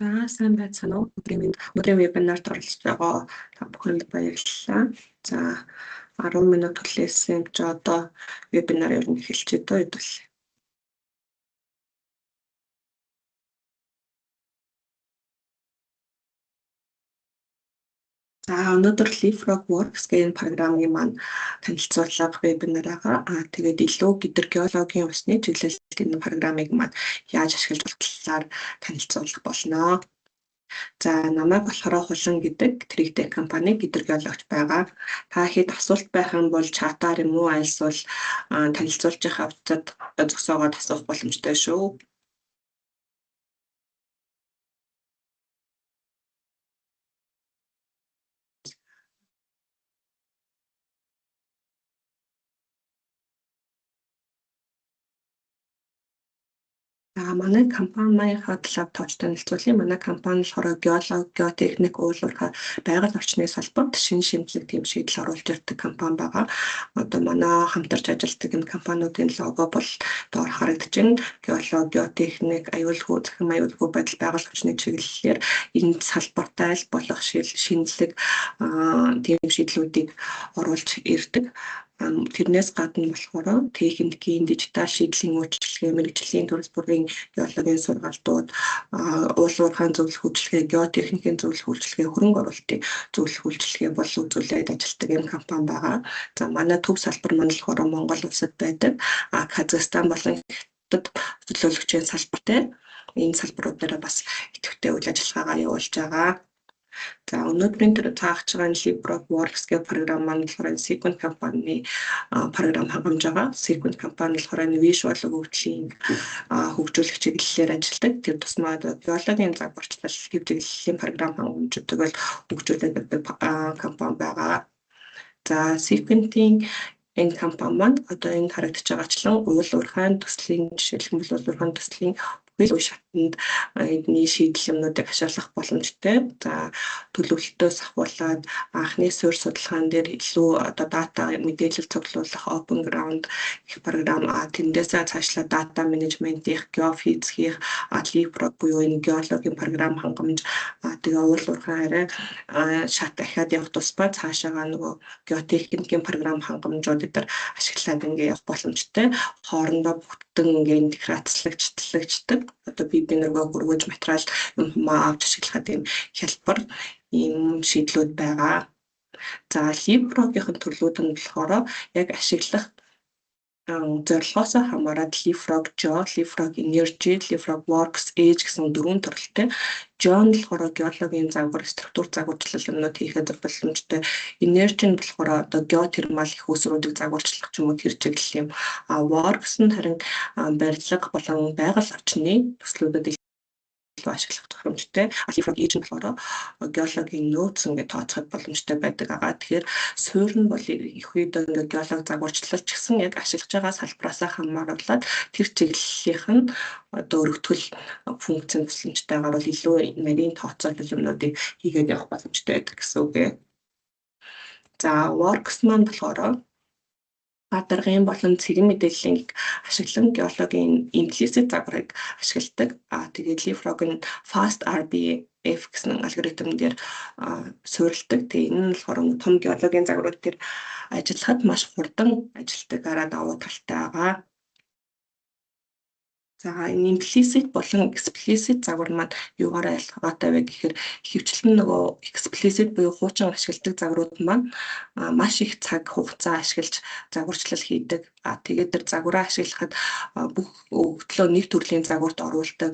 За сайн байцгаана уу? Өдрийн вебинарт оролцож байгаа та бүхэнд баярлалаа. За 10 минут хүлээсэн чи одоо вебинар ер нь эхэлчихэ дөө хэдүүл. За өнөөдөр Leapfrog Works гэх програмын маань танилцуулга вебинар байгаа. Тэгээд илүү гидэр геологийн усны чиглэлт энэ програмыг маань яаж ашиглаж болох талаар танилцуулах болно. За намайг болохоор Хулан гэдэг Trigtech компани гидэр геологч байгаа. Та хэд асуулт байх юм бол чатаар юм уу альсвал танилцуулж явах хавцад зогсоогоод асуух боломжтой шүү. За манай компанийнхаа талаар тооч танилцуулъя. Манай компани болохоор геологи, геотехник, уул уурхай байгаль орчны салбарт шинэ шимтлэг тийм шийдэл оруулж ирдэг компани байгаа. Одоо манай хамтарч ажилладаг энэ компаниудын лого бол доор харагдаж байна. Геологи, геотехник, аюулгүй, захим аюулгүй байдал байгаль орчны чиглэлээр энэ салбарт айл болох шинэлэг тийм шийдлүүдийг оруулж ирдэг. Тэрнээс гадна болохоор техникийн дижитал шийдлийн үйлчилгээ, мэрэгжлийн төрөл бүрийн геологийн сургалтууд, уул уурхайн зөвлөх үйлчилгээ, геотехникийн зөвлөх үйлчилгээ, хөрөнгө оруулалтын зөвлөх үйлчилгээ болон үзүүлээд ажилладаг юм компани байгаа. За манай төв салбар маань болохоор Монгол улсад байдаг. Казахстан болон Хятад төлөөлөгчийн салбартай. Энэ салбаруудаараа бас идэвхтэй үйл ажиллагаагаа явуулж байгаа. За өнөөдрийн тэр цаахж байгаа Leapfrog Works гэх програм маань болохоор Sequent компани програм хангамж байгаа. Sequent компани болохоор visual хөгжлийн хөгжүүлэх чиглэлээр ажилладаг. Тэр тусмаа геологийн загварчлал хэв чиглэлийн програм хангамжуудыг бол хөгжүүлээд байдаг компани байгаа. За Sequent-ийн энэ компани маань одоо энэ харагдаж байгаачлан уул уурхайн төслийн жишээлбэл уул уурхайн төслийн үйл шатанд эдний шийдэл юмнуудыг ашиглах боломжтой. За төлөвлөлтөөс ахуулаад анхны суурь судалгаан дээр илүү одоо дата мэдээлэл цуглуулах open ground гэх програм тэндээсээ цаашлаа дата менежментийн геофизикийн Leapfrog буюу энэ геологийн програм хангамж тэгээ уул уурхай арай шат дахиад явах тусмаа цаашаага нөгөө геотехникийн програм хангамжууд дээр ашиглаад ингээ явах боломжтой. Хоорондоо бүгдэн ингээ интеграцлагддаг. Одоо би нөгөө хүргэж материал юм авч ашиглах тийм хялбар ийм шийдлүүд байгаа. За Leapfrog-ийн төрлүүд нь болохоор яг ашиглах зорилгоос хамаарат Leapfrog Geo, Leapfrog Energy, Leapfrog Works Age гэсэн дөрвөн төрөлтэй. Geo нь болохоор геологийн загвар, структур загварчлал юмнууд хийхэд боломжтой. Energy нь болохоор одоо геотермал их үүсрүүдийг загварчлах ч юм уу тэр чиглэл юм. Works нь харин барилга болон байгаль орчны төслүүдэд ашиглах тохиромжтой. Leapfrog Age нь болохоор геологийн нөөц ингээд тооцоход боломжтой байдаг байгаа. Тэгэхээр суурь нь бол их үед ингээд геолог загварчлал ч гэсэн яг ашиглаж байгаа салбараас хамааруулаад тэр чиглэлийнх нь одоо өргөтгөл функцийн тусламжтайгаар бол илүү нарийн тооцоолол юмнуудыг хийгээд явах боломжтой байдаг гэсэн үг. За Works маань болохоор даргын болон цэгэн мэдээллийг ашиглан геологийн имплисит загварыг ашигладаг. Тэгээд Leapfrog нь Fast RBF гэсэн алгоритм дээр суурилдаг. Тэгээд энэ нь болохоор том геологийн загварууд дээр ажиллахад маш хурдан ажилтгаараа давуу талтай байгаа. За энэ implicit болон explicit загвар маань юугаар ялгаатай вэ гэхээр ихэвчлэн нөгөө explicit буюу хуучин ашигладаг загварууд маань маш их цаг хугацаа ашиглаж загварчлал хийдэг. Тэгээд тэр загвараа ашиглахад бүх өгдлөө нэг төрлийн загварт оруулдаг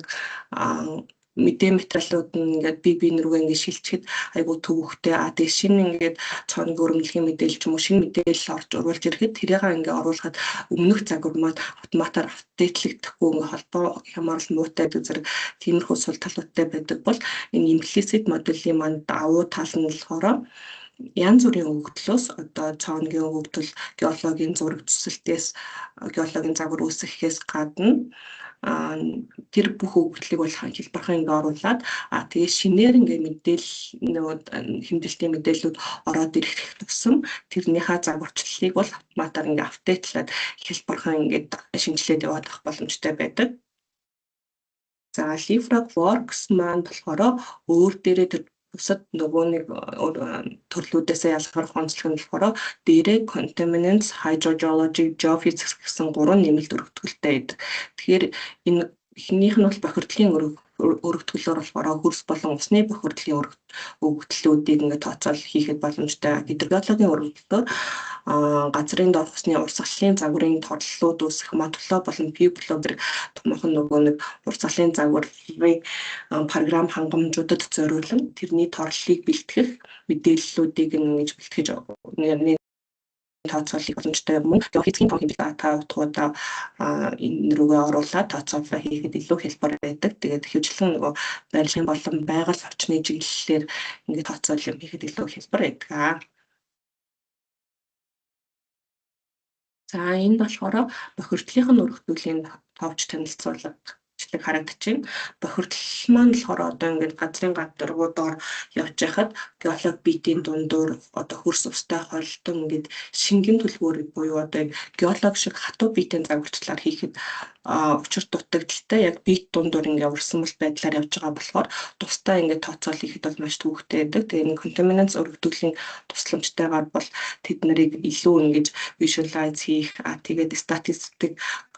мэдээ материалууд нь ингээд бие рүүгээ ингээд шилжихэд айгуу төвөгтэй. Тэгээд шинэ ингээд цооныг өргөмлөхийн мэдээлэл ч юм уу шинэ мэдээлэл орж оруулж ирэхэд тэрийг ингээд оруулахад өмнөх загвар маань автоматар апдейтлэгдэхгүй ингээд холбоо хямаарл муутай зэрэг тиймэрхүү сул талуудтай байдаг бол энэ implicit модулийн маань давуу тал нь болохоор янз бүрийн өгөгдлөөс одоо цооногийн өгөгдөл, геологийн зураг төсөлтөөс геологийн загвар үүсгэхээс гадна тэр бүх өгөгдлийг бол хэлбэрхэн ингээ оруулаад тэгээ шинээр ингээ мэдээлэл хэмжилтийн мэдээллүүд ороод ирэх тусам тэрнийхээ загварчлалыг бол автоматар ингээ апдейтлаад хэлбэрхэн ингээ шинжилээд яваад авах боломжтой байдаг. За LeapFrog маань болохоор өөр дээрээ тэр бусад нөгөө нэг төрлүүдээсээ ялгарх онцлог нь болохоор дээрээ contaminants, hydrogeology, geophysics гэсэн 3 нэмэлт өргөтгөлтэй байдаг. Тэгэхээр энэ эхнийх нь бол бохирдлын өргөтгөлөөр болохоор хөрс болон усны бохирдлын өргөтлүүдийг ингээд тооцоол хийхэд боломжтой. Гидрогеологийн өргөдлөөр газрын дор усны урсгалын загварын торлолууд үүсэх модуло болон пибло зэрэг томоохон нөгөө нэг урсгалын загварын програм хангамжуудад зориулан тэрний торлолыг бэлтгэх мэдээллүүдийг ингэж бэлтгэж тооцоолыг боломжтой мөн геофизикийн том хэмжээ дата утгуудаа энэ рүүгээ оруулаад тооцоолоо хийхэд илүү хялбар байдаг. Тэгээд хөвчлэн нөгөө барилгын болон байгаль орчны чиглэлээр ингээд тооцоол юм хийхэд илүү хялбар байдаг. За энд болохоор бохирдлын нь өргөтгөлийн товч танилцуулга харагдаж байна. Бохирдол маань болохоор одоо ингээд газрын гадаргуудаар явж байхад геолог битийн дундуур одоо хөрс устай холдон ингээд шингэн төлбөр буюу одоо геолог шиг хатуу битийн загварчлаар хийхэд учир дутагдaltaй яг бит дундуур ингээд урсамл байдлаар явж байгаа болохоор тусдаа ингээд тооцоол хийхэд бол маш төвөгтэй байдаг. Тэгээ энэ contaminants өргөтгөлийн тусламжтайгаар бол тэд нарыг илүү ингэж visualize хийх тэгээд статистик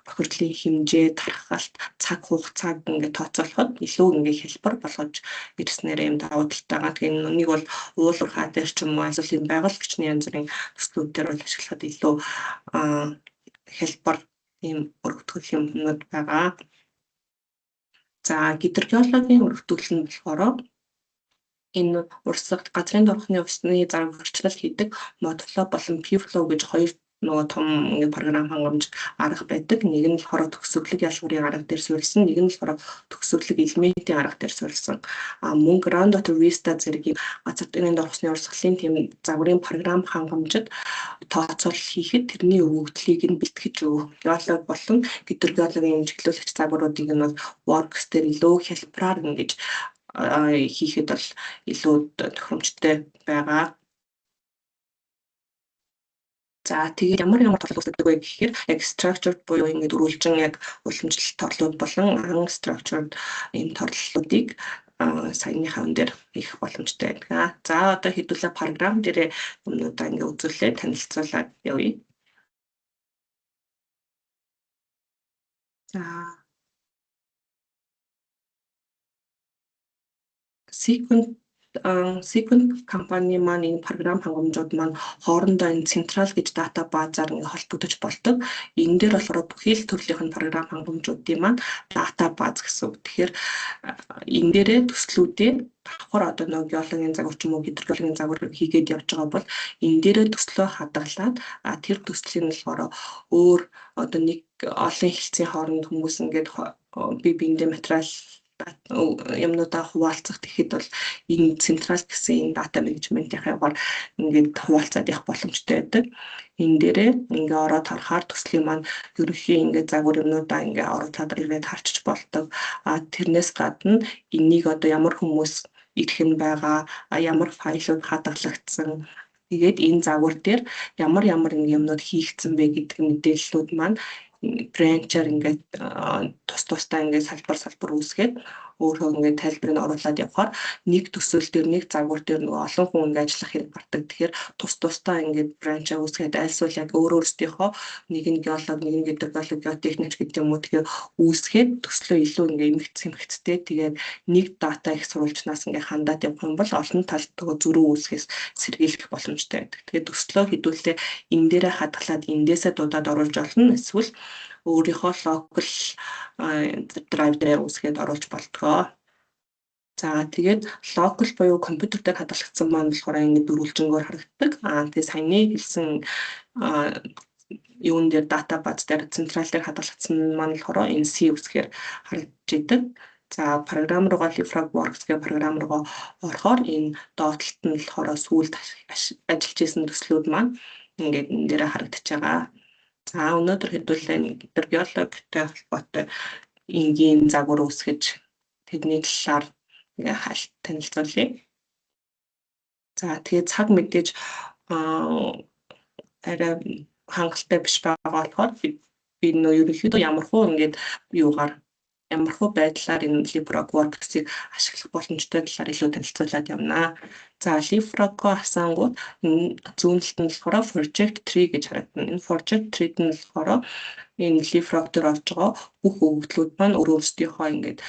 бохирдлын хэмжээ, тархалт, цаг хугацааг ингээд тооцоолоход илүү ингээд хялбар болгож ирснээр юм давуу талтай. Тэгээ нэг бол уулуурхай дээр ч юм уу эсвэл энэ байгаль орчны янз бүрийн төслүүд дээр бол ашиглахад илүү хялбар ийм өргөтгөл юмнууд байгаа. За гидрогеологийн өргөтгөл нь болохоор энэ урсгалт газрын дорхны усны загварчлал хийдэг модуло болон pflow гэж хоёр нөгөө том програм хангамж арга байдаг. Нэг нь болохоор төгсгөлөг ялгуурын арга дээр суурилсан, нэг нь болохоор төгсгөлөг элементийн арга дээр суурилсан. Мөн ground data vista зэрэг газар дээрийн дорхны урсгалын тийм загварын програм хангамжид тооцоол хийхэд тэрний өгөгдлийг нь бэлтгэж өгөх. Геолог болон гидрогеологийн чиглүүлэгч загваруудыг нь works дээр илүү хялбараар ингэж хийхэд бол илүү тохиромжтой байгаа. За тэгээд ямар торлол үүсгдэг вэ гэхээр яг structured буюу ингэ дөрвөлжин яг уламжлалт торлууд болон unstructured энэ торлолуудыг саяныхаа өн дээр хийх боломжтой байдаг. За одоо хэдүүлээ програм дээр юмнуудаа ингэ үзүүлээ танилцуулаад явъя. За Sequent компани маань энэ програм хангамжууд маань хоорондоо энэ централ гэж дата базаар ингээ холбогдож болдог. Энэ дээр болохоор бүхий л төрлийн програм хангамжуудын маань дата баз гэсэн үг. Тэгэхээр энэ дээрээ төслүүдээ давхар одоо нөгөө геологийн загвар ч юм уу гидрогеологийн загвар хийгээд явж байгаа бол энэ дээрээ төслөө хадгалаад тэр төслийн болохоор өөр одоо нэг олон хэлцийн хооронд хүмүүс ингээд бие биендээ материал юмнуудаа хуваалцах тэгэхэд бол энэ централ гэсэн энэ дата менежментийнхаа ингээд хуваалцаад явах боломжтой байдаг. Энэ дээрээ ингээ ороод харахаар төслийн маань ерөнхий ингээ загвар юмнуудаа ингээ оруулаад ирээд харчиж болдог. Тэрнээс гадна энийг одоо ямар хүмүүс ирэх нь байгаа, ямар файлууд хадгалагдсан. Тэгээд энэ загвар дээр ямар юмнууд хийгдсэн бэ гэдэг мэдээллүүд маань branch-аар ингээд тусдаа ингээд салбар үүсгээд өөрөө ингээд тайлбарыг оруулаад явахаар нэг төсөл дээр нэг загвар дээр нөгөө олон хүн ингээд ажиллах хэрэг гардаг. Тэгэхээр тусдаа ингээд branch-аа үүсгээд альсвал яг өөрөөсдийнхөө нэг нь геолог, нэг нь гидрогеолог, геотехникч гэдэг юм уу тэгэхээр үүсгээд төслөө илүү ингээд эмгэгцтэй тэгээд нэг дата их сурвалжнаас ингээд хандаад явах юм бол олон талд зөрүү үүсгээс сэргийлэх боломжтой байдаг. Тэгээд төслөө хэдүүлээ энэ дээрээ хадгалаад эндээсээ дуудаад оруулж болно. Эсвэл өөрийнхөө local drive дээр үүсгээд оруулж болтгоо. За тэгээд local буюу компьютер дээр хадгалагдсан маань болохоор ингэ дөрвөлжингөөр харагддаг. Тэгээд саяны хэлсэн юун дээр дата баз дээр централ дээр хадгалагдсан маань болохоор NC үсгээр харагдж идэг. За програм руугаа LeapFrog Works гэх програм руугаа орохоор энэ доотлолт нь болохоор сүүлд ажиллаж исэн төслүүд маань ингээд энэ дээр харагдаж байгаа. За өнөөдөр хэдүүлээ гидрогеологтой холбоотой энгийн загвар үүсгэж тэдний талаар хаалт танилцуулъя. За тэгээд цаг мэдээж арай хангалттай биш байгаа болохоор би нөө ерөнхийдөө ямархуу ингээд юугаар ямархуу байдлаар энэ LeapFrog Workspace-ийг ашиглах боломжтой талаар илүү танилцуулаад явна. За LeapFrog-го асаангууд энэ зүүнэлт нь болохоор Project Tree гэж харагдана. Энэ Project Tree нь болохоор энэ LeapFrog дээр орж байгаа бүх өгөгдлүүд маань өөрсдийнхөө ингээд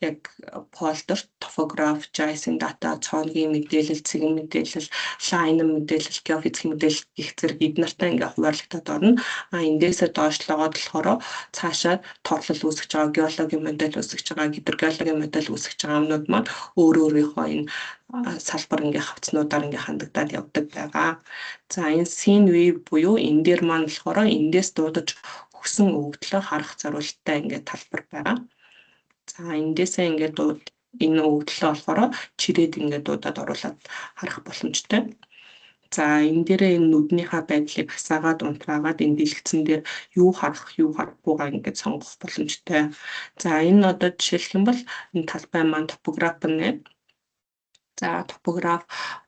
яг folder, topograph, JSON data, цооногийн мэдээлэл, цэгэн мэдээлэл, line мэдээлэл, geofizikийн мэдээлэл гэх зэрэг эднэртэй ингээ хуваарлагдаад орно. Эндээсээ доошлогоод болохоор цаашаа торлол үүсгэж байгаа, геологийн модель үүсгэж байгаа, гидрогеологийн модель үүсгэж байгаа юмнууд маань өөрийнхөө энэ салбар ингээ хавцнуудаар ингээ хандагдаад явдаг байгаа. За энэ scene view буюу энэ дээр маань болохоор эндээс дуудаж өгсөн өгөгдлөө харах зорилттой ингээ талбар байгаа. За эндээсээ ингээд энэ өгөгдлөө болохоор чирээд ингээд дуудаад оруулаад харах боломжтой. За энэ дээрээ энэ нүднийхээ байдлыг хасаагаад унтраагаад энэ дэлгэцэн дээр юу харах, юу харахгүйгаа ингээд сонгох боломжтой. За энэ одоо жишээлх юм бол энэ талбай маань топограф нэ. За топограф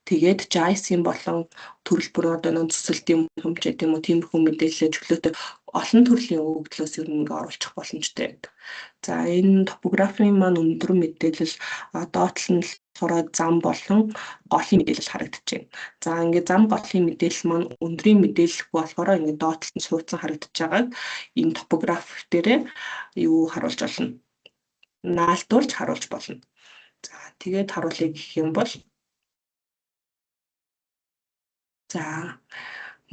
тэгээд JSON болон төрөл бүр одоо нэг цэцэлтийн хэмжээ тийм үү тиймэрхүү мэдээлэл чөлөөтэй олон төрлийн өгөгдлөөс ер нь ингээ оруулах боломжтой байдаг. За энэ топографийн маань өндөр мэдээлэл доотлол нь болохоор зам болон голын мэдээлэл харагдаж байна. За ингээ зам голын мэдээлэл маань өндрийн мэдээлэл болохоор ингээ доотлолт нь суудсан харагдаж байгааг энэ топограф дээрээ юу харуулж болно? Наалдуулж харуулж болно. За тэгээд харуулъя гэх юм бол за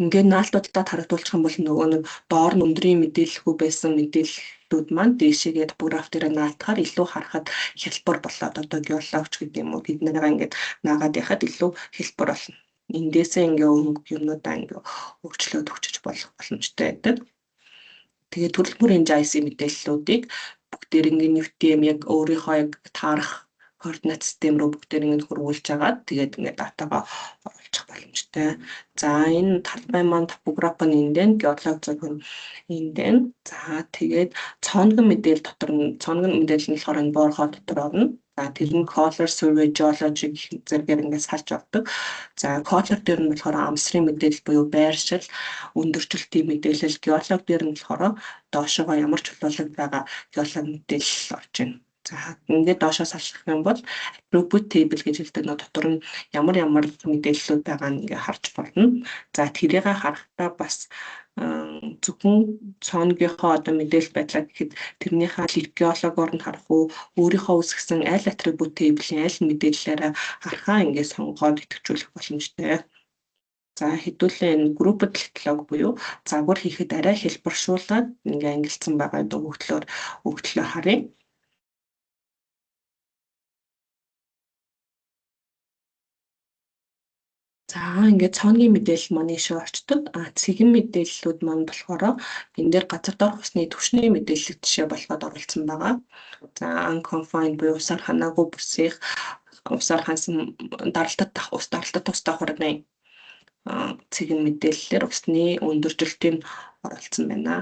ингээд наалтуудад харагдуулчих юм бол нөгөө нэг доор нь өндрийн мэдээлэлгүй байсан мэдээллүүд маань дээшээгээ топограф дээр наалтахаар илүү харахад хялбар болоод одоо геологч гэдэг юм уу бид нараа ингээд наагаад яхад илүү хялбар болно. Эндээсээ ингээ өнгө юмнуудаа ингээ өөрчлөөд өгчөж болох боломжтой байдаг. Тэгээд төрөл бүрийн JSON мэдээллүүдийг бүгдээр ингээ UTM яг өөрийнхөө яг таарах координат систем рүү бүгдээр ингэ хөрвүүлж агаад тэгээд ингэ датагаа оруулах боломжтой. За энэ талбай маань топограф нь эндэн, геолог зөв нь эндэн. За тэгээд цоонгийн мэдээлэл дотор нь цоонгийн мэдээлэл нь болохоор энэ боорхоо дотор орно. За тэр нь color survey geology гэх зэрэгээр ингэ салж авдаг. За color дээр нь болохоор амсрын мэдээлэл буюу байршил, өндөрчлөлтийн мэдээлэл, геолог дээр нь болохоор доошогоо ямар чулуулаг байгаа геолог мэдээлэл орж байна. За ингээд доошоос салших юм бол attribute table гэж хэлдэг нөө дотор нь ямар мэдээллүүд байгаа нь ингээ харж болно. За тэрийг харахтаа бас зөвхөн цооногийнхоо одоо мэдээлэл байдлаа гэхэд тэрнийхээ геологоор нь харах уу, өөрийнхөө үсгсэн аль attribute table-ийн аль мэдээллээрээ харахаа ингээ сонгоод идэвхжүүлэх боломжтой. За хэдүүлээ энэ grouped catalog буюу загвар хийхэд арай хэлбэршүүлээд ингээ ангилсан байгаа өгөгдлөөр харъя. За ингээд цооногийн мэдээлэл маань ийшээ орчдөг. Цэгэн мэдээллүүд маань болохоор энэ дээр газар доорх усны түвшний мэдээлэл жишээ болгоод оруулсан байгаа. За unconfined буюу усаар ханаагүй бүсих, усаар хансан ус даралтад тустай хурдны цэгэн мэдээллээр усны өндөржилтийг оруулсан байна.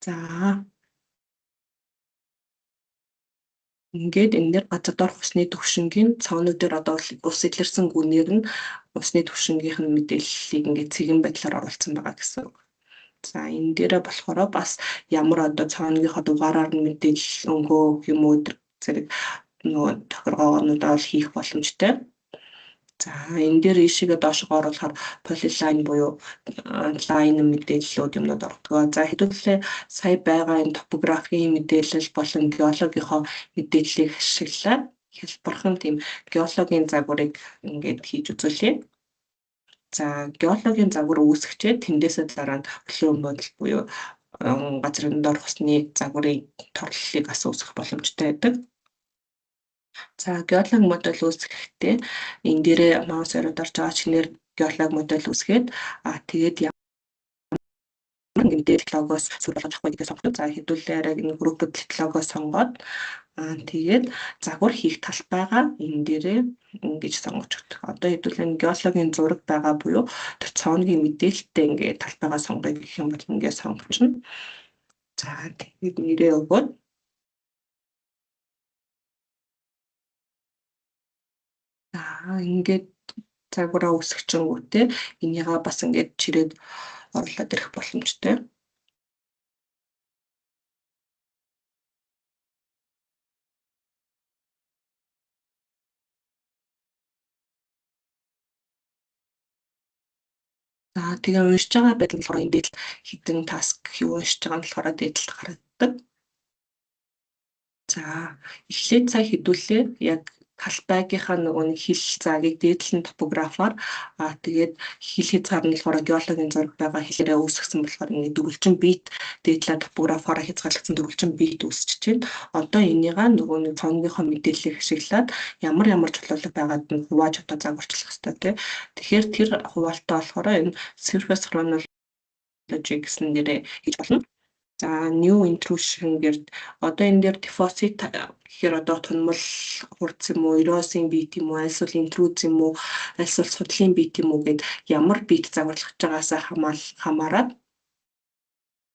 За ингээд энэ дээр газар доорх усны түвшингийн цоонууд дээр одоо ус илэрсэн гүнээр нь усны түвшингийнх нь мэдээллийг ингээд цэгэн байдлаар оруулсан байгаа гэсэн үг. За энэ дээрээ болохоор бас ямар одоо цооногийнхоо дугаараар нь мэдээлэл өнгөө юм уу зэрэг нөгөө тохиргоонуудаа хийх боломжтой. За энэ дээр ийшээгээ доошоо оруулахаар polyline буюу line мэдээллүүд юмнууд ордог. За хэдүүлээ сая байгаа энэ топографийн мэдээлэл болон геологийнхоо мэдээллийг ашиглаад хэлбэрхэн тийм геологийн загварыг ингээд хийж үзүүлье. За геологийн загвар үүсгэчээ тэндээсээ дараа нь хөлөө модуль буюу газрын дор усны загварын торлолыг бас үүсгэх боломжтой байдаг. За геолог модуль үүсгэхдээ энэ дээрээ маус ороод орж байгаа чинээр геолог модуль үүсгээд тэгээд ингээд логос сүрэлж авах гэдгээ сонгодог. За хэдүүлээ арай энэ группд логос сонгоод тэгээд загвар хийх талбайгаа энэ дээрээ ингэж сонгож өгдөг. Одоо хэдүүлээ геологийн зураг байгаа буюу тэр цооногийн мэдээлэлтэй ингээд талбайгаа сонгоё гэх юм бол ингээд сонгочно. За тэгээд нэрээ өгөөд ингээд загвараа үүсгэчингүүтээ энийгээ бас ингээд чирээд оруулаад ирэх боломжтой. За тэгээ уншиж байгаа байдал болохоор энэ дээл хідэн таск юу уншиж байгаа нь болохоор дээдлэлт харагддаг. За эхлээд сая хэдүүлээ яг талбайгийнхаа нөгөө нэг хэл заагийг дээдлэн топографаар тэгээд хэл хязгаар нь болохоор геологийн зураг байгаа хэлээрээ үүсгэсэн болохоор ингэ дөрвөлжин бит дээдлээ топографаараа хязгаарлагдсан дөрвөлжин бит үүсчихэж байна. Одоо энийгээ нөгөө нэг цонгийнхоо мэдээллийг ашиглаад ямар чулуулга байгаад нь хувааж одоо загварчлах хэрэгтэй тий. Тэгэхээр тэр хуваалтаа болохоор энэ surface chronology гэсэн нэрээр хийж болно. За new intrusion гэрд одоо энэ дээр deposit гэхээр одоо тунмал хурц юм уу, erosion бит юм уу, альсвал intrude юм уу, альсвал судлалын бит юм уу гэд ямар бит загварлаж байгаасаа хамаарат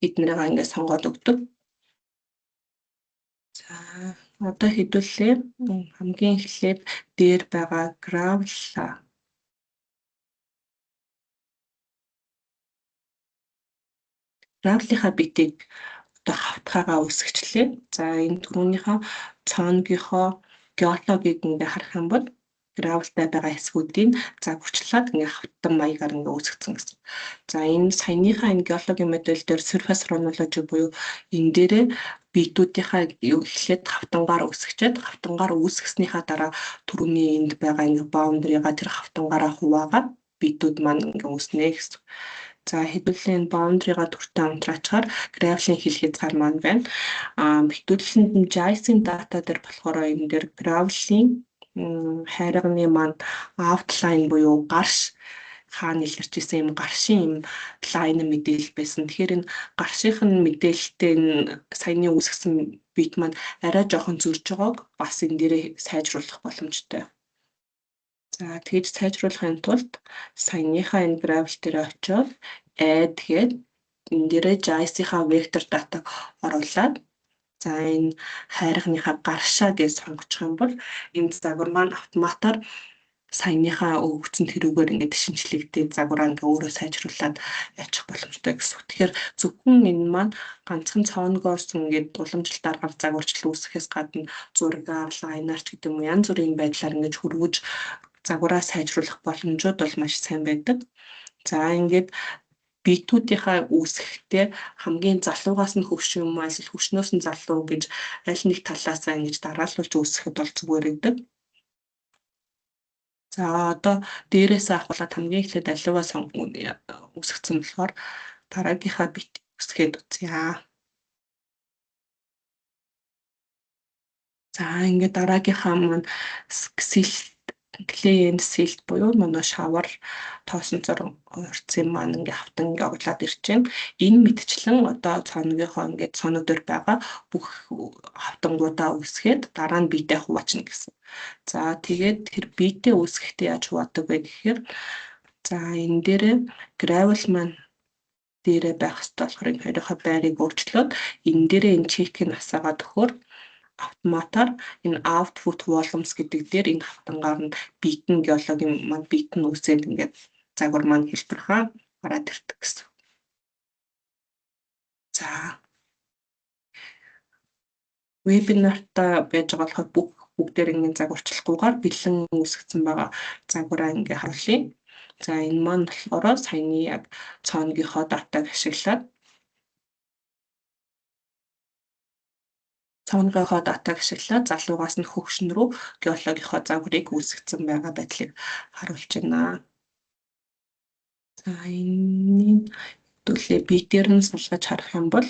эднэрийг ингээд сонгоод өгдөг. За одоо хэдүүлээ хамгийн эхлээд дээр байгаа gravel-ийнхаа битийг одоо хавтгаагаа үүсгэчлээ. За энэ түрүүнийхөө цооногийнхоо геологийг ингээ харах юм бол gravel-тай байгаа хэсгүүдийн загварчлаад ингээ хавтан маягаар ингээ үүсгэсэн гэсэн. За энэ саяныхаа энэ геологийн модель дээр surface chronology буюу энэ дээрээ битүүдийнхаа эхлээд хавтангаар үүсгэснийхаа дараа түрүүний энд байгаа ингээ boundary-га тэр хавтангаараа хуваагаад битүүд маань ингээ үүснэ гэсэн. За хэдүүлээ энэ boundary-га төртөө унтраачаар gravel-ийн хэл хязгаар маань байна. Битүүлсэнд нь JSON data дээр болохоор энэ дээр gravel-ийн хайрганы маань outline буюу гарш хаана илэрч исэн юм гаршийн юм line мэдээлэл байсан. Тэгэхээр энэ гаршийнх нь мэдээлэлтэй энэ саяны үүсгэсэн бит маань арай жоохон зөрж байгааг бас энэ дээрээ сайжруулах боломжтой. За тэгж сайжруулахын тулд саяныхаа энэ gravel дээр очиод add гээд энэ дээрээ JSON-ийнхаа vector датаг оруулаад за энэ хайргыныхаа гаршаа гэж сонгочих юм бол энэ загвар маань автоматар саяныхаа өгсөн тэрүүгээр ингээд шинжлэхдээ загвараа ингээ өөрөө сайжруулад яачих боломжтой гэсэн. Тэгэхээр зөвхөн энэ маань ганцхан цооногоос ингээд уламжлалт аргаар загварчлал үүсгэхээс гадна зургаар, лайнарч гэдэг юм янз бүрийн байдлаар ингээд хөрвөж загвараа сайжруулах боломжууд бол маш сайн байдаг. За ингээд битүүдийнхаа үүсгэхдээ хамгийн залуугаас нь хөгш юм уу эсвэл хөгшнөөс нь залуу гэж аль нэг талаасаа ингэж дараалуулж үүсгэхэд бол зүгээр гэдэг. За одоо дээрээс авахлаад хамгийн эхлээд аливаа үүсгэсэн болохоор дараагийнхаа бит үүсгээд үзье. За ингээд дараагийнхаа маань клиент сэлт буюу манай шавар тоосон зураг урьдсан маань ингээ хавтан ингээ оглоод ирж байна. Энэ мэдчлэн одоо цооногийнхоо ингээ цооног дээр байгаа бүх хавтангуудаа үүсгээд дараа нь биетээ хуваачна гэсэн. За тэгээд тэр биетээ үүсгэхдээ яаж хуваадаг вэ гэхээр за энэ дээрээ gravel маань дээрээ байх хэрэгтэй болохоор энэ хоёрынхаа байрыг өөрчлөөд энэ дээрээ энэ чекийг асаагаад өгөхөөр автоматар энэ output volumes гэдэг дээр энэ хавтангаар нь битэн геологийн маань битэн үсээд ингээд загвар маань хэлбэрхээ гараад ирдэг гэсэн. За вебинартаа байж байгаа болохоор бүгдээр ингээд загварчлахгүйгээр бэлэн үүсгэсэн байгаа загвараа ингээд харуулъя. За энэ маань болохоор саяны яг цооногийнхоо датаг ашиглаад цооногийнхоо датаг ашиглаад залуугаас нь хөгшин рүү геологийнхоо загварыг үүсгэсэн байгаа байдлыг харуулж байна. За энэний төлөө битээр нь суулгаж харах юм бол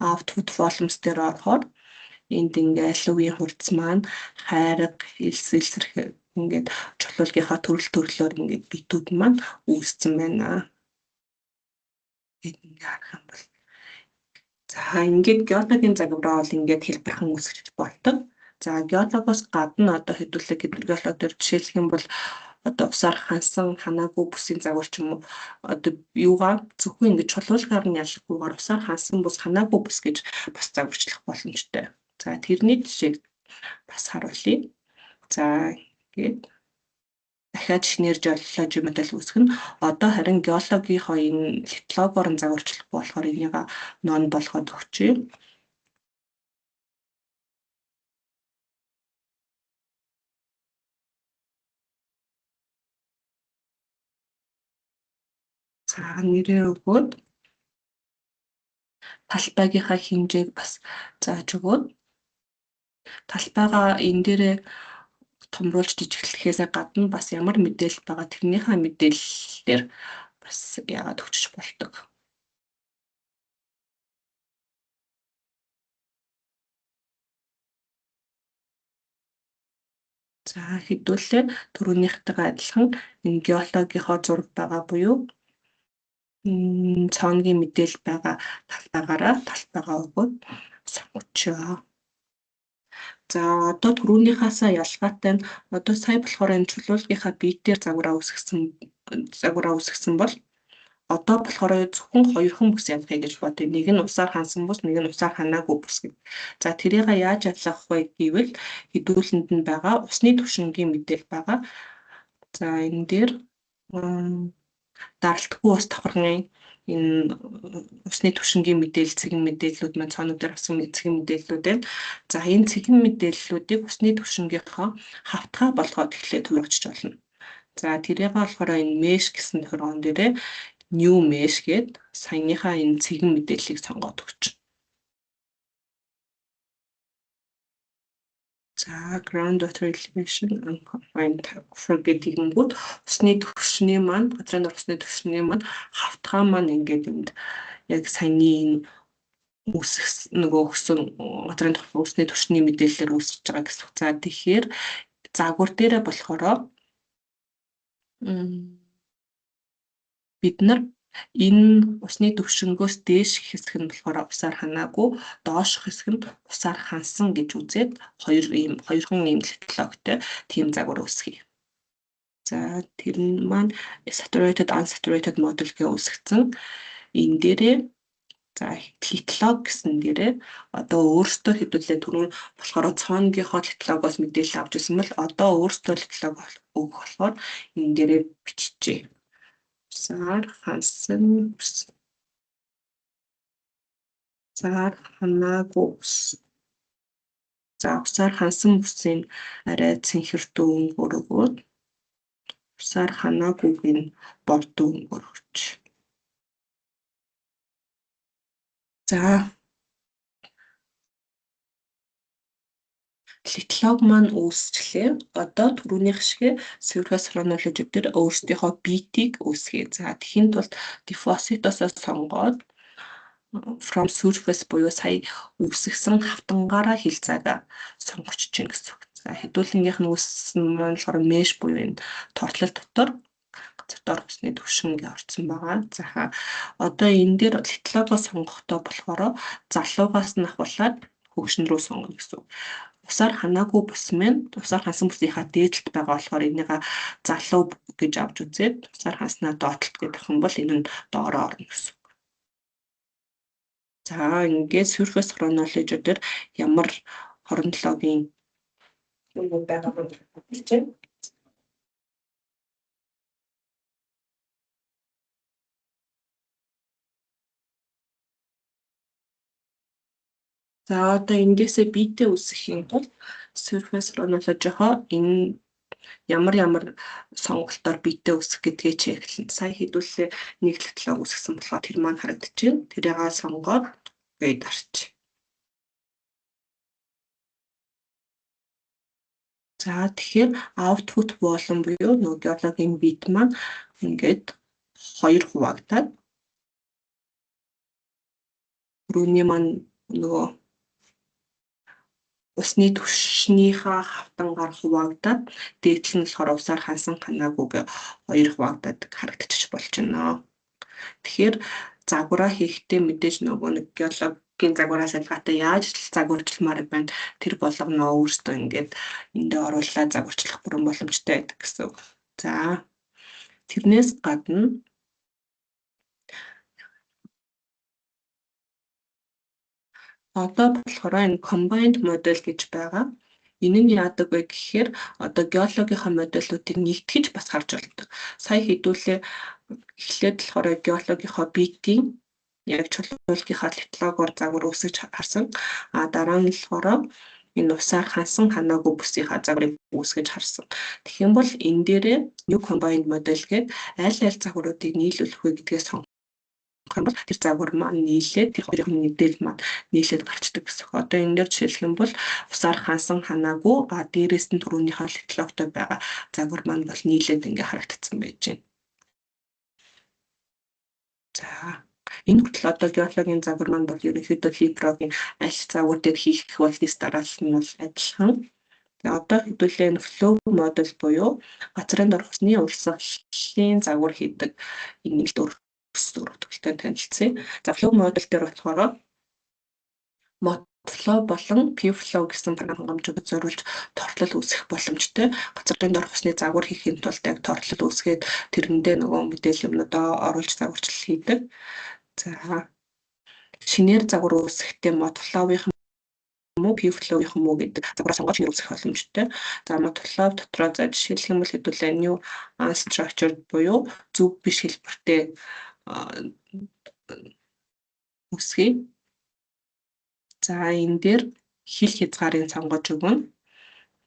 output volumes дээр орохоор энд ингээ алювийн хурц маань хайрга элсэлсрэх ингээд чулуулгийнхаа төрлөөр ингээд битүүд маань үүссэн байна. Ингээ харах юм бол за ингээд геологийн загвараа бол ингээд хэлбэрхэн үүсгэж болдог. За геологоос гадна одоо хэдүүлээ геолог дээр жишээлх юм бол одоо усаар хансан ханаагүй бүсийн загвар ч юм уу одоо юугаа зөвхөн ингэж чулуулгаар нь ялгахгүйгээр усаар хансан бус ханаагүй бүс гэж бас загварчлах боломжтой. За тэрний жишээг бас харуулъя. За ингээд дахиад шинээр геологи модель үүсгэн одоо харин геологийнхоо энэ литологоор нь загварчлах болохоор энийг non болгоод өгчээ. За нэрээ өгөөд талбайгийнхаа хэмжээг бас зааж өгөөд талбайгаа энэ дээрээ томруулж жижиглэхээс гадна бас ямар мэдээлэл байгаа тэрнийхээ мэдээллээр бас яагаад өгчих болдог. За хэдүүлээ түрүүнийхтэйгээ адилхан энэ геологийнхоо зураг байгаа буюу цооногийн мэдээлэл байгаа талбайгаараа талбайгаа өгөөд сонгочоо. За одоо түрүүнийхаасаа ялгаатай нь одоо сая болохоор энэ чулуулгынхаа биетээр загвараа үсгсэн бол одоо болохоор зөвхөн хоёрхан бүс ялгахыг гэж бодъё. Нэг нь усаар хансан бүс, нэг нь усаар ханаагүй бүс гэдэг. За тэрийг яаж ялгах вэ гэвэл хэдүүлэнд нь байгаа усны түвшингийн мэдээлэл байгаа. За энэ дээр даралтгүй ус давхаргын энэ усны түвшингийн мэдээлэл, цэгэн мэдээллүүд маань цаанууд дээр авсан цэгэн мэдээллүүд байна. За энэ цэгэн мэдээллүүдийг усны түвшингийнхаа хавтгай болгоод эхлээд хувиргачих болно. За тэрийг болохоор энэ mesh гэсэн тохиолгон дээрээ new mesh гээд саяныхаа энэ цэгэн мэдээллийг сонгоод өгч. За groundwater elevation and confined aquifer гэдэг нэгэнгүүт усны түвшний маань газрын дор усны түвшний маань хавтгай маань ингээд энд яг саяны нөгөө өгсөн газрын дор усны түвшний мэдээллээр үүсэж байгаа гэсэн. За тэгэхээр загвар дээрээ болохоор бид нар энэ усны түвшингөөс дээш хэсэг нь болохоор усаар ханаагүй, доошх хэсэг нь усаар хансан гэж үзээд хоёрхан ийм логтой тийм загвар үүсгэе. За тэр нь маань saturated unsaturated модульгээ үүсгэсэн. Энэ дээрээ за литлог гэсэн дээрээ одоо өөртөө хэдүүлээ түрүүн болохоор цооногийнхоо литлогоос мэдээлэл авч ирсэн бол одоо өөртөө литлог өгөх болохоор энэ дээрээ биччихье. Усаар хансан бүс. Усаар ханаагүй бүс. За усаар хансан бүсийн арай цэнхэрдүү өнгөөр өгөөд усаар ханаагүйг нь бордоо өнгөөр өгч. За литлог маань үүсчлээ. Одоо түрүүнийх шиг surface chronology дээр өөрсдийнхөө битийг үүсгэе. За тэхийн тулд deposit-осоо сонгоод from surface буюу сая үүсгэсэн хавтангаараа хилцаагаа сонгоч чинь гэсэн. За хэдүүлэнгийнх нь үүссэн маань болохоор mesh буюу энэ тортлол дотор газар дор усны түвшинг орсон байгаа. За одоо энэ дээр литлогоо сонгохдоо болохоор залуугаас нь ахуулаад хөгшин рүү сонгоно гэсэн. Усаар ханаагүй бүс маань усаар хансан бүсийнхаа дээдлэлт байгаа болохоор энийг залуу гэж авч үзээд усаар ханснаа доотлолт гэдэг юм бол энэ нь доороо орно гэсэн. За ингээд surface chronology дээр ямар хорнолоогийн юм байгааг хэлчихэ. За одоо эндээсээ биетээ үүсгэхийн тулд surface chronology-хоо энэ ямар сонголтоор биетээ үүсгэх гэдгээ чеклэн. Сая хэдүүлээ нэг литлог үүсгэсэн болохоор тэр маань харагдчихэв. Тэрийг сонгоод гээд арч. За тэгэхээр output volume буюу нөгөө геологийн бит маань ингээд 2 хуваагдаад түрүүний маань нөгөө усны түвшнийхаа хавтангаар хуваагдаад дээдлэл нь болохоор усаар хансан ханаагүйг 2 хуваагдаад харагдчих болж байна. Тэгэхээр загвараа хийхдээ мэдээж нөгөө нэг геологийн загвараас ялгаатай яаж загварчламаар байна тэр болгоно өөртөө ингээд эндээ оруулаад загварчлах бүрэн боломжтой байдаг гэсэн. За тэрнээс гадна одоо болохоор энэ combined model гэж байгаа. Энэ нь яадаг вэ гэхээр одоо геологийнхаа модулуудыг нэгтгэж бас харж болдог. Сая хэдүүлээ эхлээд болохоор геологийнхаа битийн яг чулуулгийнхаа литлогоор загвар үүсгэж харсан. Дараа нь болохоор энэ усаар хансан ханаагүй бүсийнхаа загварыг үүсгэж харсан. Тэгэх юм бол энэ дээрээ new combined model гээд аль загваруудыг нийлүүлэх вэ гэдгээс сонгох юм бол тэр загвар маань нийлээд тэр хоёрын мэдээлэл маань нийлээд гарчдаг гэсэн. Одоо энэ дээр жишээлх юм бол усаар хансан ханаагүй дээрээс нь түрүүнийхээ литологтой байгаа загвар маань бол нийлээд ингээ харагдсан байж байна. За энэ хүртэл одоо геологийн загвар маань бол ерөнхийдөө хидрогийн аль загвар дээр хийх болтис дараалал нь бол адилхан. Одоо хэдүүлээ энэ flow model буюу газрын дор усны урсгалын загвар хийдэг энэ нэг төгөлтэй танилцъя. За flow model дээр болохоор flow болон p-flow гэсэн хангамжуудад зориулж тортлол үүсэх боломжтой. Газрын дор усны загвар хийхин тулд яг тортлол үүсгээд тэрэндээ нөгөө мэдээлэл юмнуудаа оруулж загварчлал хийдэг. За шинээр загвар үүсэхдээ flow-ийн юм уу p-flow-ийн юм уу гэдэг загвараа сонгож шинээр үүсэх боломжтой. За flow дотроо за жишээлх юм бол хэдүүлээ new unstructured буюу зөв биш хэлбэртэй үсгэе. За энэ дээр хил хязгаарын сонгож өгнө.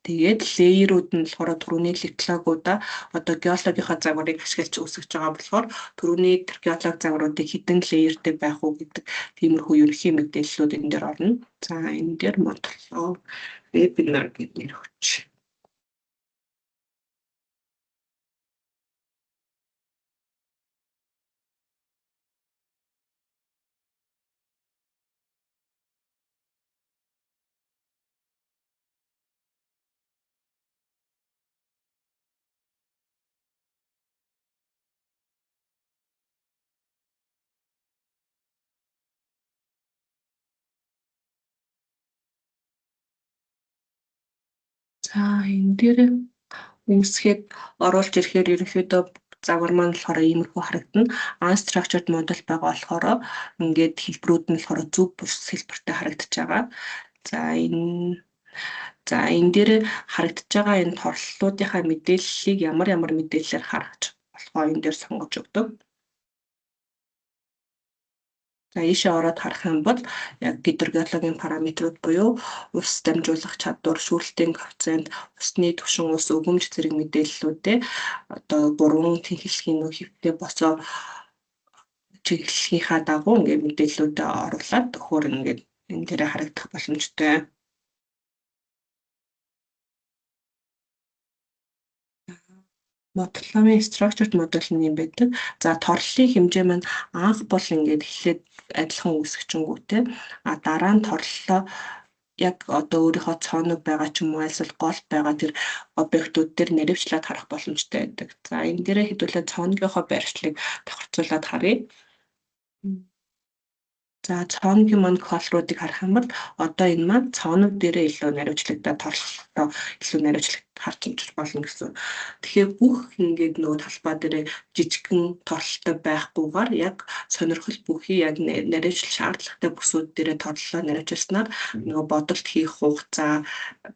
Тэгээд лейерүүд нь болохоор түрүүний литологуудаа одоо геологийнхаа загварыг ашиглаж үүсгэж байгаа болохоор түрүүний геолог загваруудыг хэдэн лейертэй байх уу гэдэг тиймэрхүү ерөнхий мэдээллүүд энэ дээр орно. За энэ дээр модлоо вебинар гэдэг нэр өгч. За энэ дээр үүсгээд оруулж ирэхээр ерөнхийдөө загвар маань болохоор иймэрхүү харагдана. Unstructured model байгаа болохоор ингээд хэлбэрүүд нь болохоор зөв бус хэлбэртэй харагдаж байгаа. За энэ дээр харагдаж байгаа энэ тортлуудынхаа мэдээллийг ямар мэдээллээр харах болохоо энэ дээр сонгож өгдөг. За ийшээ ороод харах юм бол яг гидрогеологийн параметрууд буюу ус дамжуулах чадвар, шүүлтийн коэффициент, усны түвшин, ус өгөмж зэрэг мэдээллүүдээ одоо 3 тэнхийлгийн нөх хэвтэй босоо чиглэлийнхаа дагуу ингээд мэдээллүүдээ оруулаад төхөөр ингээд энэ дээрээ харагдах боломжтой. Моделлын structured model нь юм байдаг. За торлолын хэмжээ маань анх бол ингээд эхлээд адилхан үүсгэчингүүтэй дараа нь торлолоо яг одоо өөрийнхөө цооног байгаа ч юм уу альсвал гол байгаа тэр объектууд дээр наривчлаад харах боломжтой байдаг. За энэ дээрээ хэдүүлээ цооногийнхоо байршлыг давхарцуулаад харъя. За цооногийн маань колоруудыг харах юм бол одоо энэ маань цооног дээрээ илүү наривчлагдаад торлолтоо илүү наривчлагдаад харж болно гэсэн. Тэгэхээр бүх ингээд нөгөө талбай дээрээ жижигхэн торлолтой байхгүйгээр яг сонирхол бүхий яг наривчлах шаардлагатай бүсүүд дээрээ торлолоо наривчилснаар нөгөө бодолт хийх хугацаа,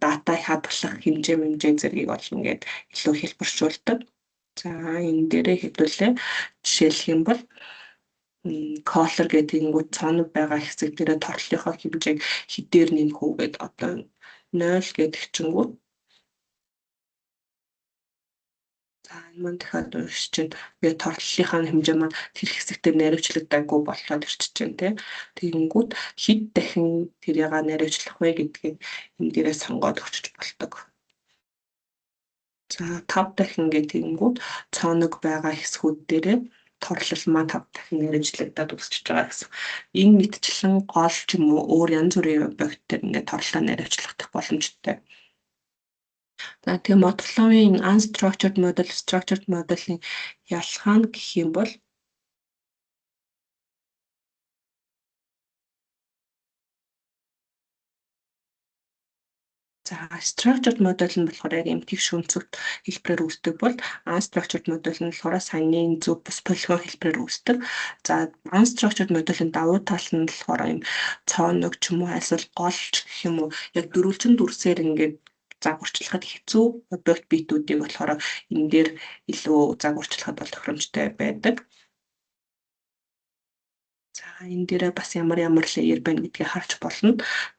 дата хадгалах хэмжээ зэргийг бол ингээд илүү хэлбэршүүлдэг. За энэ дээрээ хэдүүлээ жишээлх юм бол color гэдэг ингүүд цооног байгаа хэсэг дээр тортлынхоо хэмжээг хэдээр нэмэх үү гэд одоо 0 гэдэг чингүүд. За энэ маань дахиад уншиж чинь би тортлынхаа хэмжээ маань тэр хэсэгтээ наривчлагдаагүй болоод ирчихэж байна тийм. Тэгэнгүүт хэд дахин тэрийг наривчлах вэ гэдгийг энэ дээрээ сонгоод өгч болдог. За 5 дахин гэдэгэнгүүт цооног байгаа хэсгүүд дээрээ торлол маань 5 дахин наривчлагдаад үүсчихэж байгаа гэсэн. Энэ мэдчлэн гол ч юм уу өөр янз бүрийн объект төр ингээд торлолоо наривчлах боломжтой. За тэгээ моделлын unstructured model, structured model-ийн ялгаа нь гэх юм бол за structured model нь болохоор яг эмтэг шүнцэгт хэлбэрээр үүсдэг бол unstructured model нь болохоор саяны зөв бус полигон хэлбэрээр үүсдэг. За unstructured model-ын давуу тал нь болохоор юм цооног ч юм уу эсвэл голч гэх юм уу яг дөрвөлжин дүрсээр ингээд загварчлахад хэцүү объект битүүдийг болохоор энэ дээр илүү загварчлахад бол тохиромжтой байдаг. За энэ дээрээ бас ямар layer байна гэдгийг харж болно.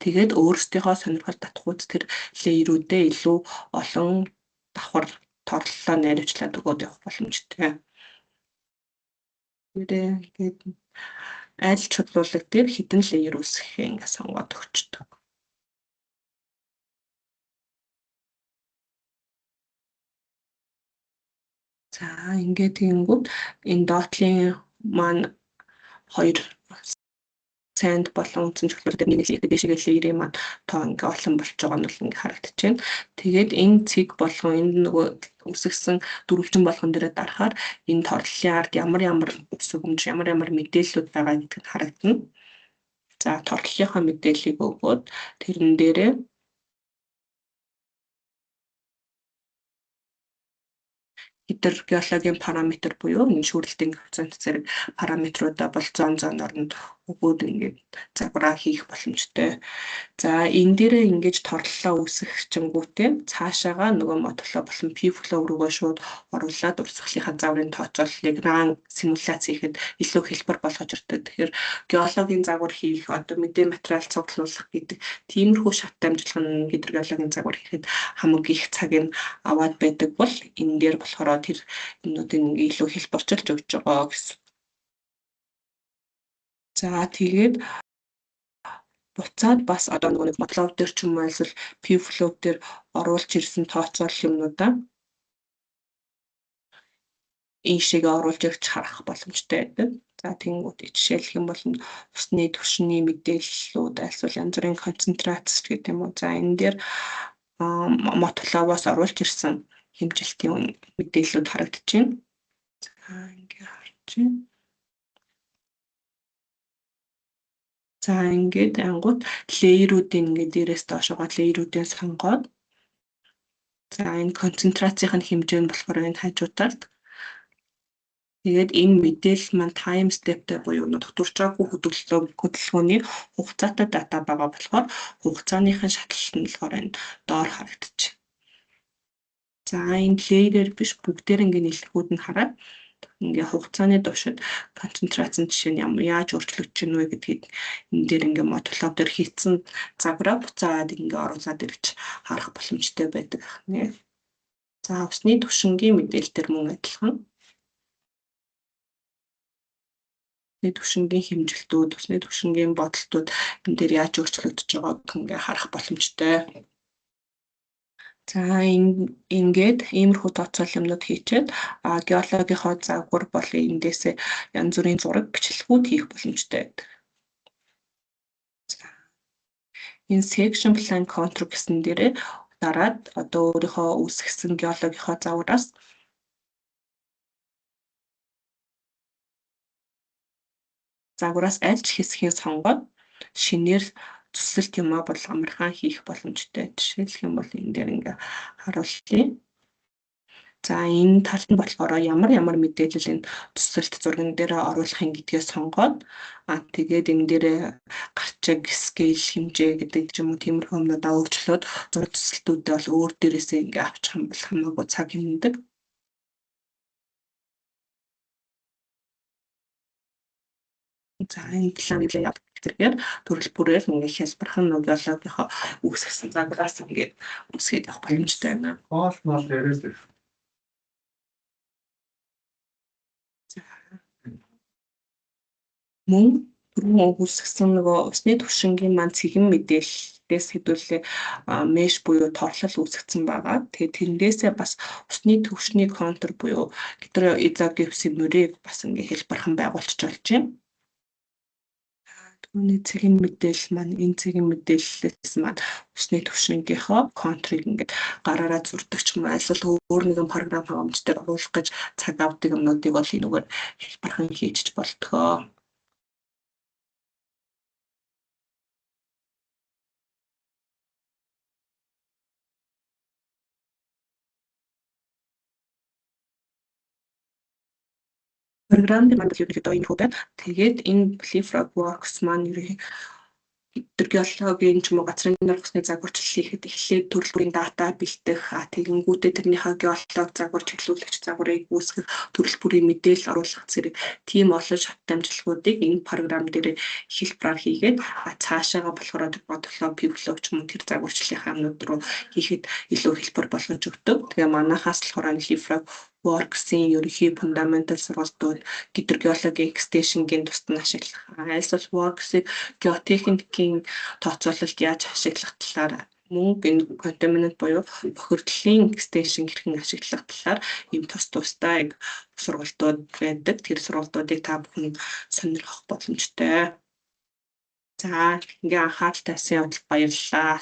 Тэгээд өөрсдийнхөө сонирхол татгууц тэр layer-үүдээ илүү олон давхар торлолоо найруулчлаад өгөөд явах боломжтой. Тэгээд аль чулуулаг дээр хэдэн layer үүсгэхээ ингээд сонгоод өгчдөг. За ингээд тэгэнгүүт энэ dot-ийн маань хоёр sand болон үндсэн чөлөөтэй нэгээс дэшегээ layer-ийн маань тоо ингээ олон болж байгаа нь бол ингээ харагдаж байна. Тэгээд энэ цэг болгон энэ нөгөө үсгсэн дөрвөлжин болгон дээрээ дарахаар энэ торлолын ард ямар үсгэмж ямар мэдээллүүд байгаа гэдг нь харагдана. За торлолынхаа мэдээллийг өгөөд тэрэн дээрээ хидр геологийн параметр буюу энэ шүүрлтийн коэффициент зэрэг параметруудаа бол зоноор нь өгөөд ингээд загвараа хийх боломжтой. За энэ дээрээ ингэж торлолоо үүсгэхчингүүтээ цаашаага нөгөө модуло болон p-flow руугаа шууд оруулаад урсгалынхаа загварын тооцооллыг run симуляц хийхэд илүү хэлбэр болгож ирдэг. Тэгэхээр геологийн загвар хийх одоо мэдээ материал цуглуулах гэдэг тиймэрхүү шаттай амжилтхан гидрогеологийн загвар хийхэд хамгийн их цагийг аваад байдаг бол энэ дээр болохоор тэр юмнуудыг илүү хэлбэрчилж өгч байгаа гэсэн. За тэгээд буцаад бас одоо нөгөө модлов дээр ч юм уу эсвэл p-flow дээр оруулж ирсэн тооцоол юмнуудаа ийшээгээ оруулж ирж харах боломжтой байдаг. За тэнгуут жишээлх юм бол усны түвшний мэдээллүүд эсвэл янз бүрийн концентрац гэдэг юм уу. За энэ дээр мотловоос оруулж ирсэн хэмжилтийн мэдээллүүд харагдаж байна. За ингээ харж байна. За ингээд ангууд layer-уудын ингээд дээрээс доошогоо layer-уудыг сонгоод за энэ концентрацийн хэмжээ нь болохоор энэ хажуудаар тэгээд энэ мэдээлэл маань time stepтэй буюу докторч байгаагүй хөдөлгөөний хугацаатай дата байгаа болохоор хугацааныхын шатлалт нь болохоор энэ доор харагдаж байна. За энэ layer биш бүгдээр ингээд нэлэхүүд нь хараад ингээ хугацааны туршид концентрац нь жишээ нь яаж өөрчлөгдөж байна вэ гэдгийг энэ дээр ингээ модулов дээр хийцэн загвараа буцаад ингээ оруулаад ирж харах боломжтой байдаг нэ. За усны түвшингийн мэдээлэл төр мөн адилхан. Усны түвшингийн хэмжилтүүд, усны түвшингийн бодолтууд энэ дээр яаж өөрчлөгдөж байгааг ингээ харах боломжтой. За ингээд иймэрхүү тооцоол юмнууд хийчихэд геологийнхоо загвар бол эндээсээ янз бүрийн зураг бичлэгүүд хийх боломжтой байдаг. Энэ section plan contour гэсэн дээрээ дараад одоо өөрийнхөө үүсгэсэн геологийнхоо загвараас аль ч хэсгийг сонгоод шинээр цэцэлт юмаа бол амархан хийх боломжтой. Жишээлх юм бол энэ дээр ингээ харуулъя. За энэ талд нь болохоор ямар мэдээлэл энэ цэцэлт зурган дээр оруулах юм гэдгээ сонгоод тэгээд энэ дээр гарчиг, scale хэмжээ гэдэг ч юм уу тиймэрхүү юмнуудаа өөрчлөөд зураг цэцэлтүүдээ бол өөр дээрээсээ ингээ авчих юм бол хамаагүй цаг хэмнэдэг. За энэ талаар яа зэрэгээр төрөл бүрээр ингээ хялбархан геологийнхоо үүсгэсэн загвараас ингээ үсгээд явах боломжтой байна. Хоол дээрээс мөн түрүүн үүсгэсэн нөгөө усны түвшингийн маань цэгэн мэдээллээс хэдүүлээ меш буюу торлол үүсгэсэн байгаа. Тэгээд тэрнээсээ бас усны түвшний контур буюу гидроизогипсийн мөрийг бас ингээ хэлбэрхэн байгуулж болж байна. Түүний цэгэн мэдээлэл маань энэ цэгэн мэдээллээс маань усны түвшингийнхоо контрыг ингээд гараараа зурдаг ч юм уу эсвэл өөр нэгэн програм хангамж дээр оруулах гэж цаг авдаг юмнуудыг бол энэгээр хэлбэрхэн хийж болтгоо. Програмд маань ерөнхийдөө энэ хүү байна. Тэгээд энэ Flipfrog Works маань геологийн ч юм уу газрын нургасны загварчлал хийхэд эхлээд төрөл бүрийн дата бэлдэх, тэгэнгүүтээ тэрнийхээ геолог загвар чиглүүлэгч загварыг үүсгэх, төрөл бүрийн мэдээлэл оруулах зэрэг тийм олон шат дамжлагуудыг энэ програм дээр хэлбэрээр хийгээд цаашаага болохоор бодлоо пивлог ч юм уу тэр загварчлалынхаа юмнууд руу хийхэд илүү хэлбэр болгож өгдөг. Тэгээ манайхаас болохоор LeapFrog Works-ийн ерөнхий фундаментал сургалтууд гидрогеологийн экстеншнгийн тусад нь ашиглах. Айлсвал Works-ыг геотехникийн тооцоололд яаж ашиглах талаар мөн энэ contaminant буюу бохирдлын экстеншн хэрхэн ашиглах талаар ийм тусдаа яг сургалтууд байдаг. Тэр сургалтуудыг та бүхэн сонирхох боломжтой. За, ингээ анхаарал тавьсан явдал баярлалаа.